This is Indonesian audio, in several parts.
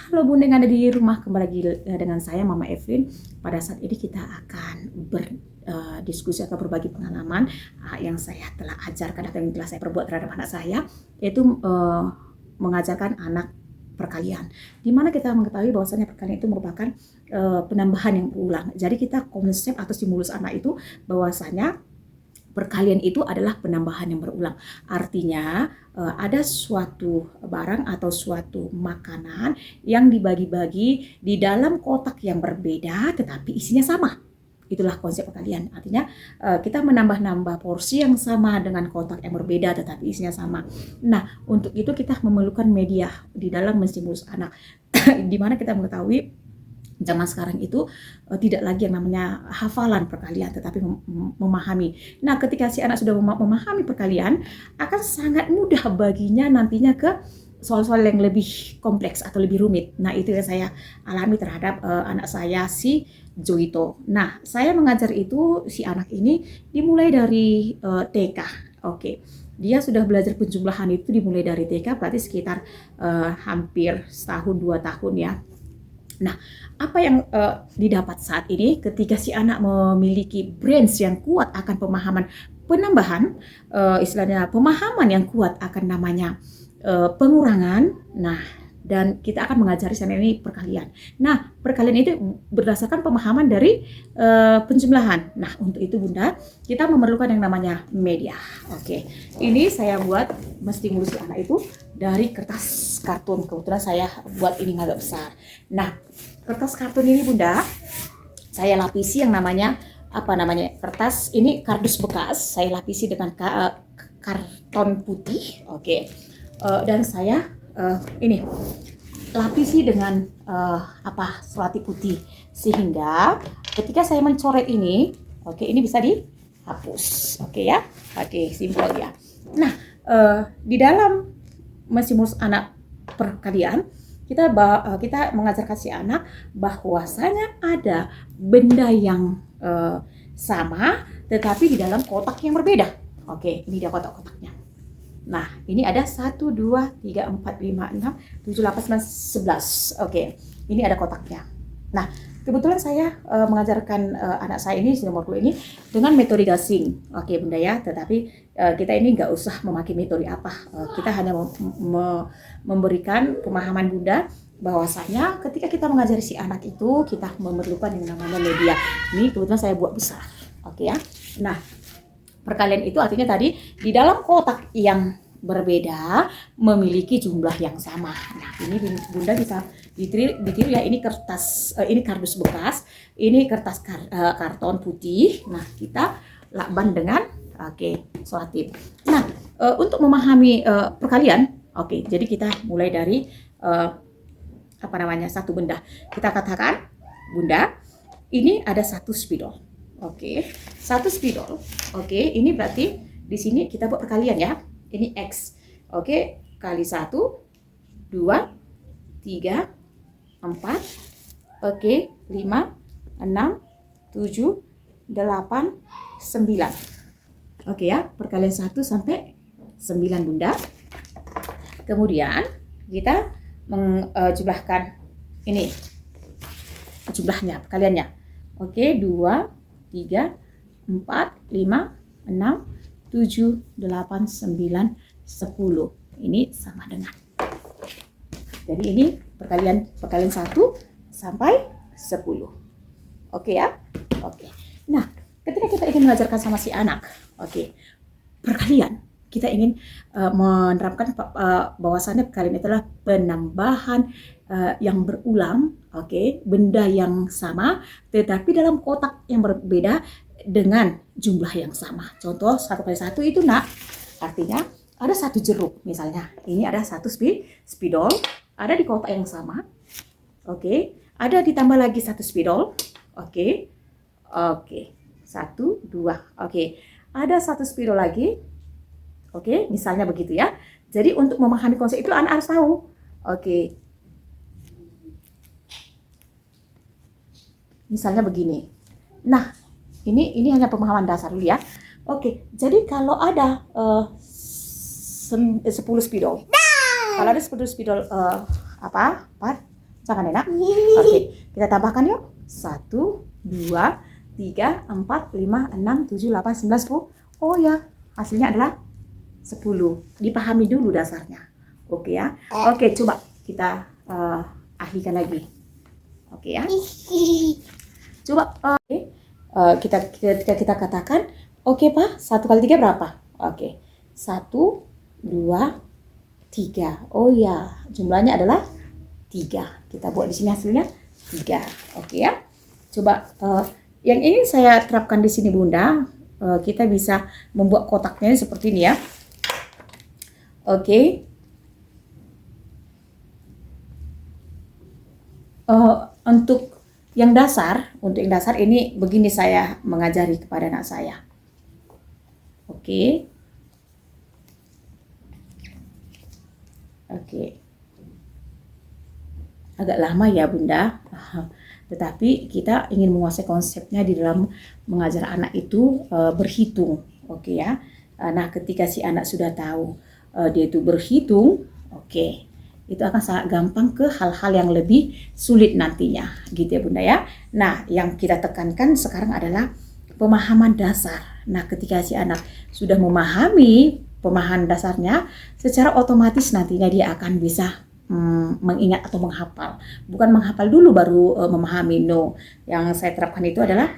Halo Bunda yang ada di rumah, kembali lagi dengan saya Mama Evelyn. Pada saat ini kita akan berdiskusi atau berbagi pengalaman yang saya telah ajarkan atau yang telah saya perbuat terhadap anak saya, yaitu mengajarkan anak perkalian. Dimana kita mengetahui bahwasanya perkalian itu merupakan penambahan yang berulang. Jadi kita konsep atau stimulus anak itu bahwasanya perkalian itu adalah penambahan yang berulang. Artinya ada suatu barang atau suatu makanan yang dibagi-bagi di dalam kotak yang berbeda tetapi isinya sama. Itulah konsep perkalian. Artinya kita menambah-nambah porsi yang sama dengan kotak yang berbeda tetapi isinya sama. Nah, untuk itu kita memerlukan media di dalam menstimulus anak. Di mana kita mengetahui zaman sekarang itu tidak lagi yang namanya hafalan perkalian, tetapi memahami. Nah, ketika si anak sudah memahami perkalian, akan sangat mudah baginya nantinya ke soal-soal yang lebih kompleks atau lebih rumit. Nah, itu yang saya alami terhadap anak saya si Joito. Nah, saya mengajar itu si anak ini dimulai dari TK. Oke. Dia sudah belajar penjumlahan itu dimulai dari TK, berarti sekitar hampir setahun 2 tahun ya. Nah, apa yang didapat saat ini ketika si anak memiliki brains yang kuat akan pemahaman penambahan, istilahnya pemahaman yang kuat akan namanya pengurangan. Nah, dan kita akan mengajari sana ini perkalian. Nah, perkalian itu berdasarkan pemahaman dari penjumlahan. Nah, untuk itu Bunda, kita memerlukan yang namanya media. Oke, ini saya buat menstimulus anak itu dari kertas kartun. Kebetulan saya buat ini agak besar. Nah, kertas kartun ini Bunda, saya lapisi yang namanya kertas ini kardus bekas. Saya lapisi dengan karton putih. Oke. Dan saya ini lapisi dengan selotip putih sehingga ketika saya mencoret ini, ini bisa dihapus. Ya. Simpel ya. Nah, di dalam menstimulus anak perkalian, kita mengajarkan si anak bahwasanya ada benda yang sama tetapi di dalam kotak yang berbeda. Ini dia kotak-kotaknya. Nah, ini ada 1, 2, 3, 4, 5, 6, 7, 8, 9, 11. Ini ada kotaknya. Nah, kebetulan saya mengajarkan anak saya ini, nomor 2 ini, dengan metode gasing. Bunda ya, tetapi kita ini nggak usah memakai metode apa. Kita hanya memberikan pemahaman Bunda bahwasanya ketika kita mengajari si anak itu, kita memerlukan yang namanya media. Ini kebetulan saya buat besar. Ya. Nah, perkalian itu artinya tadi di dalam kotak yang berbeda memiliki jumlah yang sama. Nah, ini Bunda bisa ditiru ya, ini kertas, ini kardus bekas, ini kertas karton putih. Nah, kita lakban dengan selotip. Nah, untuk memahami perkalian, jadi kita mulai dari satu benda. Kita katakan Bunda, ini ada 1 spidol. 1 spidol. Ini berarti di sini kita buat perkalian ya. Ini X. Kali 1, 2, 3, 4, 5, 6, 7, 8, 9. Ya, perkalian 1 sampai 9 Bunda. Kemudian kita menjumlahkan ini jumlahnya, perkaliannya. 2, 3, 4, 5, 6, 7, 8, 9, 10. Ini sama dengan. Jadi ini perkalian 1 sampai 10. Ya. Nah, ketika kita ingin mengajarkan sama si anak, perkalian, kita ingin menerapkan bahwasannya perkalian itulah penambahan yang berulang, benda yang sama tetapi dalam kotak yang berbeda dengan jumlah yang sama. Contoh 1 kali 1 itu artinya ada 1 jeruk misalnya. Ini ada 1 spidol, ada di kotak yang sama. Ada ditambah lagi 1 spidol. 1, 2. Ada 1 spidol lagi. Misalnya begitu ya. Jadi untuk memahami konsep itu anak harus tahu. Misalnya begini. Nah, ini hanya pemahaman dasar dulu ya. Jadi kalau ada 10 spidol. Kalau ada 10 spidol Jangan ya nak? Oke, kita tambahkan yuk. 1, 2, 3, 4, 5, 6, 7, 8, 9, 10. Oh ya, hasilnya adalah 10. Dipahami dulu dasarnya. Oke ya. Oke, coba kita ahlikan lagi. Oke ya. Coba kita katakan, oke Pak, 1 kali 3 berapa? Oke. 1, 2, 3. Oh ya, jumlahnya adalah 3. Kita buat di sini hasilnya 3. Oke ya. Coba yang ingin saya terapkan di sini Bunda, kita bisa membuat kotaknya seperti ini ya. Oke. Untuk yang dasar ini begini saya mengajari kepada anak saya. Oke. Agak lama ya Bunda, tetapi kita ingin menguasai konsepnya di dalam mengajar anak itu berhitung. Oke ya. Nah, ketika si anak sudah tahu dia itu berhitung, oke, itu akan sangat gampang ke hal-hal yang lebih sulit nantinya, gitu ya Bunda ya. Nah, yang kita tekankan sekarang adalah pemahaman dasar. Nah, ketika si anak sudah memahami pemahaman dasarnya, secara otomatis nantinya dia akan bisa mengingat atau menghafal. Bukan menghafal dulu baru memahami. No, yang saya terapkan itu adalah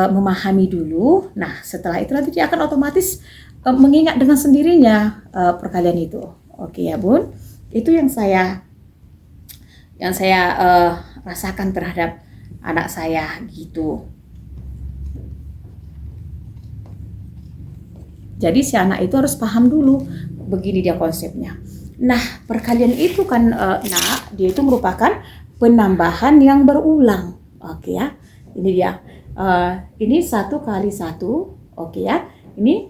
memahami dulu. Nah, setelah itu nanti dia akan otomatis mengingat dengan sendirinya perkalian itu. Oke ya Bun. Itu yang saya rasakan terhadap anak saya gitu. Jadi si anak itu harus paham dulu, begini dia konsepnya. Nah, perkalian itu kan nak, dia itu merupakan penambahan yang berulang. Oke ya, ini dia. Ini 1 kali 1, oke ya. Ini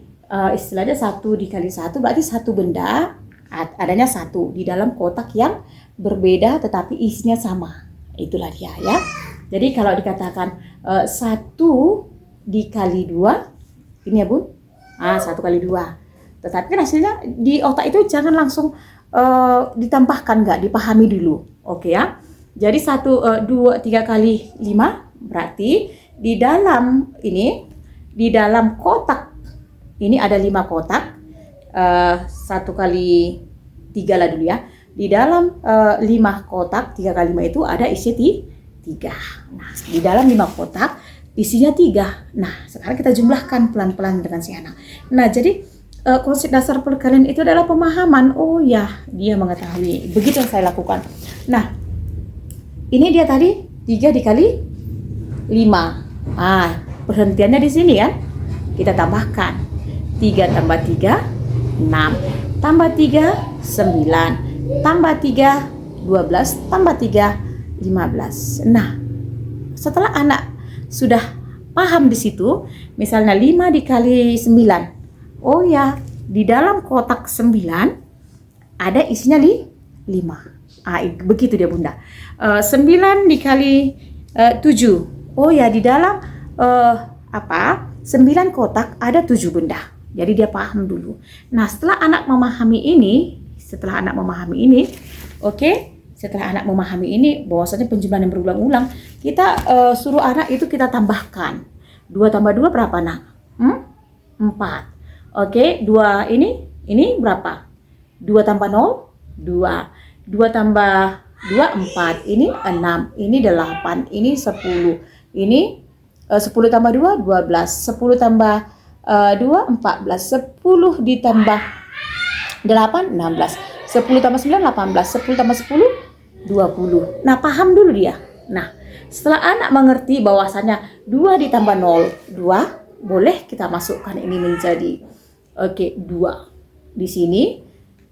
istilahnya 1 dikali 1, berarti satu benda adanya 1 di dalam kotak yang berbeda tetapi isinya sama. Itulah dia ya. Jadi kalau dikatakan 1 dikali 2, ini ya Bun, 1 kali 2. Tetapi kan hasilnya di otak itu jangan langsung ditambahkan, nggak dipahami dulu. Oke ya. Jadi 1, 2, 3 kali 5 berarti di dalam kotak ini ada 5 kotak. 1 kali 3 lah dulu ya. Di dalam 5 kotak 3 kali 5 itu ada isi 3. Nah, di dalam 5 kotak isinya 3. Nah, sekarang kita jumlahkan pelan-pelan dengan si anak. Nah, jadi konsep dasar perkalian itu adalah pemahaman. Oh ya, dia mengetahui. Begitu yang saya lakukan. Nah, ini dia tadi 3 dikali 5. Perhentiannya di sini kan. Kita tambahkan 3 tambah 3 6, tambah 3, 9, tambah 3, 12, tambah 3, 15. Nah, setelah anak sudah paham di situ, misalnya 5 dikali 9. Oh ya, di dalam kotak 9 ada isinya 5. Begitu dia Bunda. 9 dikali 7. Oh ya, di dalam 9 kotak ada 7 benda. Jadi dia paham dulu. Nah, setelah anak memahami ini, setelah anak memahami ini bahwasanya penjumlahan yang berulang-ulang, kita suruh anak itu kita tambahkan. 2 tambah 2 berapa nak? 4. Oke, 2 ini berapa? 2 tambah 0, 2. 2 tambah 2, 4. Ini 6, ini 8, ini 10. Ini 10 tambah 2, 12. 10 tambah 2, 14. 10 ditambah 8, 16. 10 tambah 9, 18. 10 tambah 10, 20. Nah, paham dulu dia. Nah, setelah anak mengerti bahwasanya 2 ditambah 0, 2, boleh kita masukkan ini menjadi 2. Di sini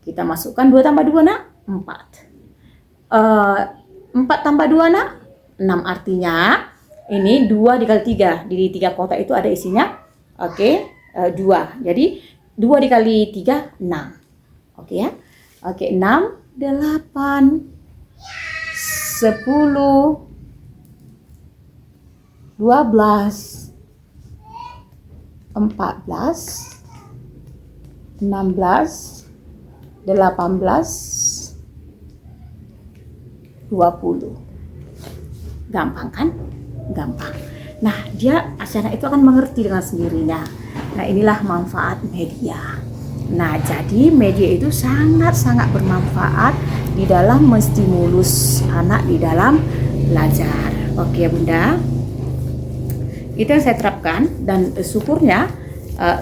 kita masukkan 2 tambah 2 nak, 4. 4 tambah 2 nak, 6. Artinya ini 2 dikali 3. Di 3 kotak itu ada isinya 2. Jadi 2 dikali 3, 6. Oke ya. 6, 8, 10, 12, 14, 16, 18, 20. Gampang kan? Gampang. Nah, si anak itu akan mengerti dengan sendirinya. Nah, inilah manfaat media. Nah, jadi media itu sangat-sangat bermanfaat di dalam menstimulus anak di dalam belajar. Oke, Bunda. Itu yang saya terapkan dan syukurnya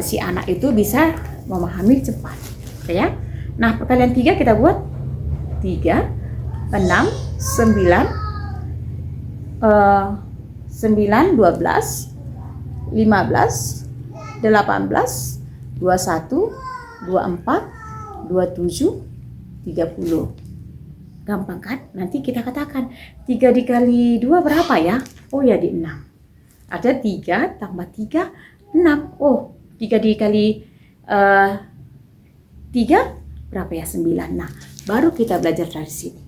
si anak itu bisa memahami cepat. Oke ya. Nah, perkalian 3 kita buat 3, 6, 9, 9, 12, 15, 18, 21, 24, 27, 30. Gampang kan? Nanti kita katakan 3 dikali 2 berapa ya? Oh ya, di 6. Ada 3 tambah 3, 6. Oh, 3 dikali 3 berapa ya? 9. Nah, baru kita belajar dari sini.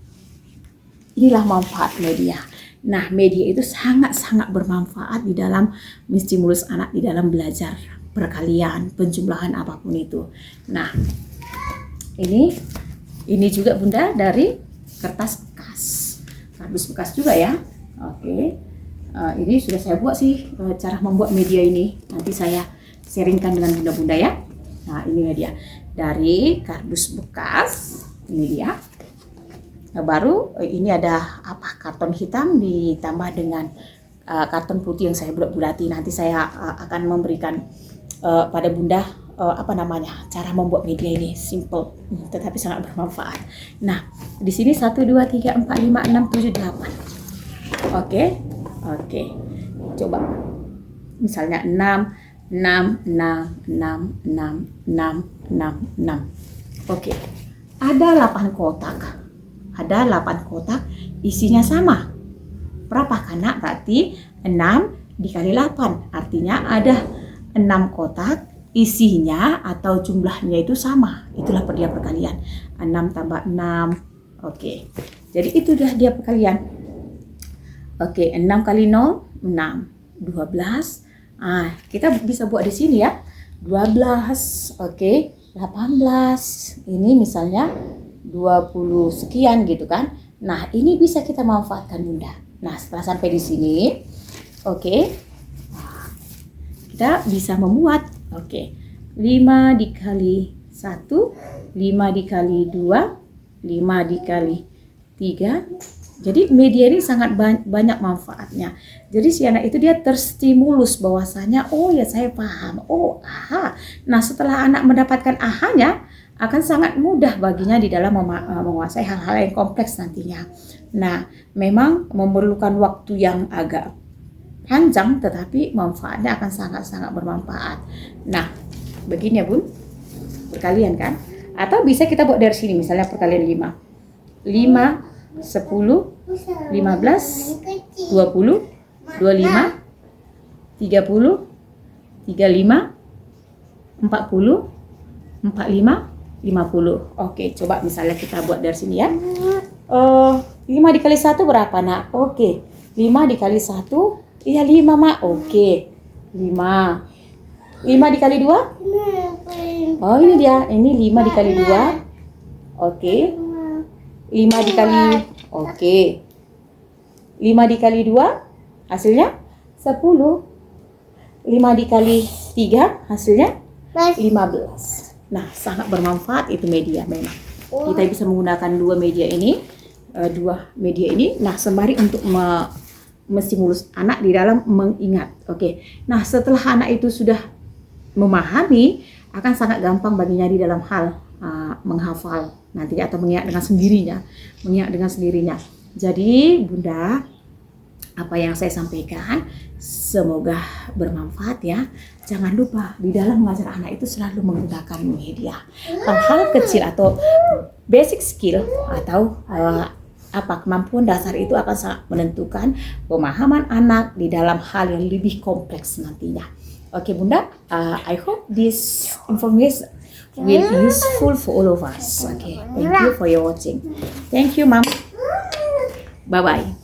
Inilah manfaat media. Nah, media itu sangat-sangat bermanfaat di dalam menstimulus anak di dalam belajar perkalian, penjumlahan apapun itu. Nah, ini juga Bunda dari kertas bekas. Kardus bekas juga ya. Oke. Ini sudah saya buat sih cara membuat media ini. Nanti saya sharingkan dengan bunda-bunda ya. Nah, ini media dari kardus bekas. Ini dia. Nah, baru ini ada karton hitam ditambah dengan karton putih yang saya bulat-bulati. Nanti saya akan memberikan pada bunda cara membuat media ini simple tetapi sangat bermanfaat. Nah, di sini 1 2 3 4 5 6 7 8. Oke. Coba. Misalnya 6 6 6 6 6 6 6 6. Oke. Ada 8 kotak. Ada 8 kotak isinya sama. Berapa Nak? Berarti 6 dikali 8. Artinya ada 6 kotak isinya atau jumlahnya itu sama. Itulah dia perkalian. 6 tambah 6. Oke. Jadi itu dah dia perkalian. Oke, 6 kali 0, 6. 12. Kita bisa buat di sini ya. 12. Oke, 18. Ini misalnya 20 sekian gitu kan. Nah, ini bisa kita manfaatkan Bunda. Nah, setelah sampai di sini, kita bisa membuat 5 dikali 1, 5 dikali 2, 5 dikali 3. Jadi media ini sangat banyak manfaatnya. Jadi si anak itu dia terstimulus bahwasanya, oh ya saya paham, oh aha. Nah, setelah anak mendapatkan ahanya, akan sangat mudah baginya di dalam menguasai hal-hal yang kompleks nantinya. Nah, memang memerlukan waktu yang agak panjang, tetapi manfaatnya akan sangat-sangat bermanfaat. Nah, begini ya Bun, perkalian kan? Atau bisa kita buat dari sini, misalnya perkalian 5. 5, 10, 15, 20, 25, 30, 35, 45, 50. Oke, coba misalnya kita buat dari sini ya. 5 dikali 1 berapa Nak? Oke, 5 dikali 1, iya 5 Mak. Oke, 5. 5 dikali 2? Oh ini dia, ini 5 dikali 2. Oke. 5 dikali, 5 dikali 2 hasilnya 10. 5 dikali 3 hasilnya 15. Nah, sangat bermanfaat itu media memang. Kita bisa menggunakan dua media ini. Nah, sembari untuk menstimulus anak di dalam mengingat. Nah, setelah anak itu sudah memahami, akan sangat gampang baginya di dalam hal menghafal nanti atau mengingat dengan sendirinya. Jadi Bunda, apa yang saya sampaikan semoga bermanfaat ya. Jangan lupa di dalam mengajar anak itu selalu menggunakan media. Hal-hal kecil atau basic skill atau kemampuan dasar itu akan sangat menentukan pemahaman anak di dalam hal yang lebih kompleks nantinya. Oke Bunda, I hope this information will be useful for all of us. Thank you for your watching. Thank you, Mom. Bye bye.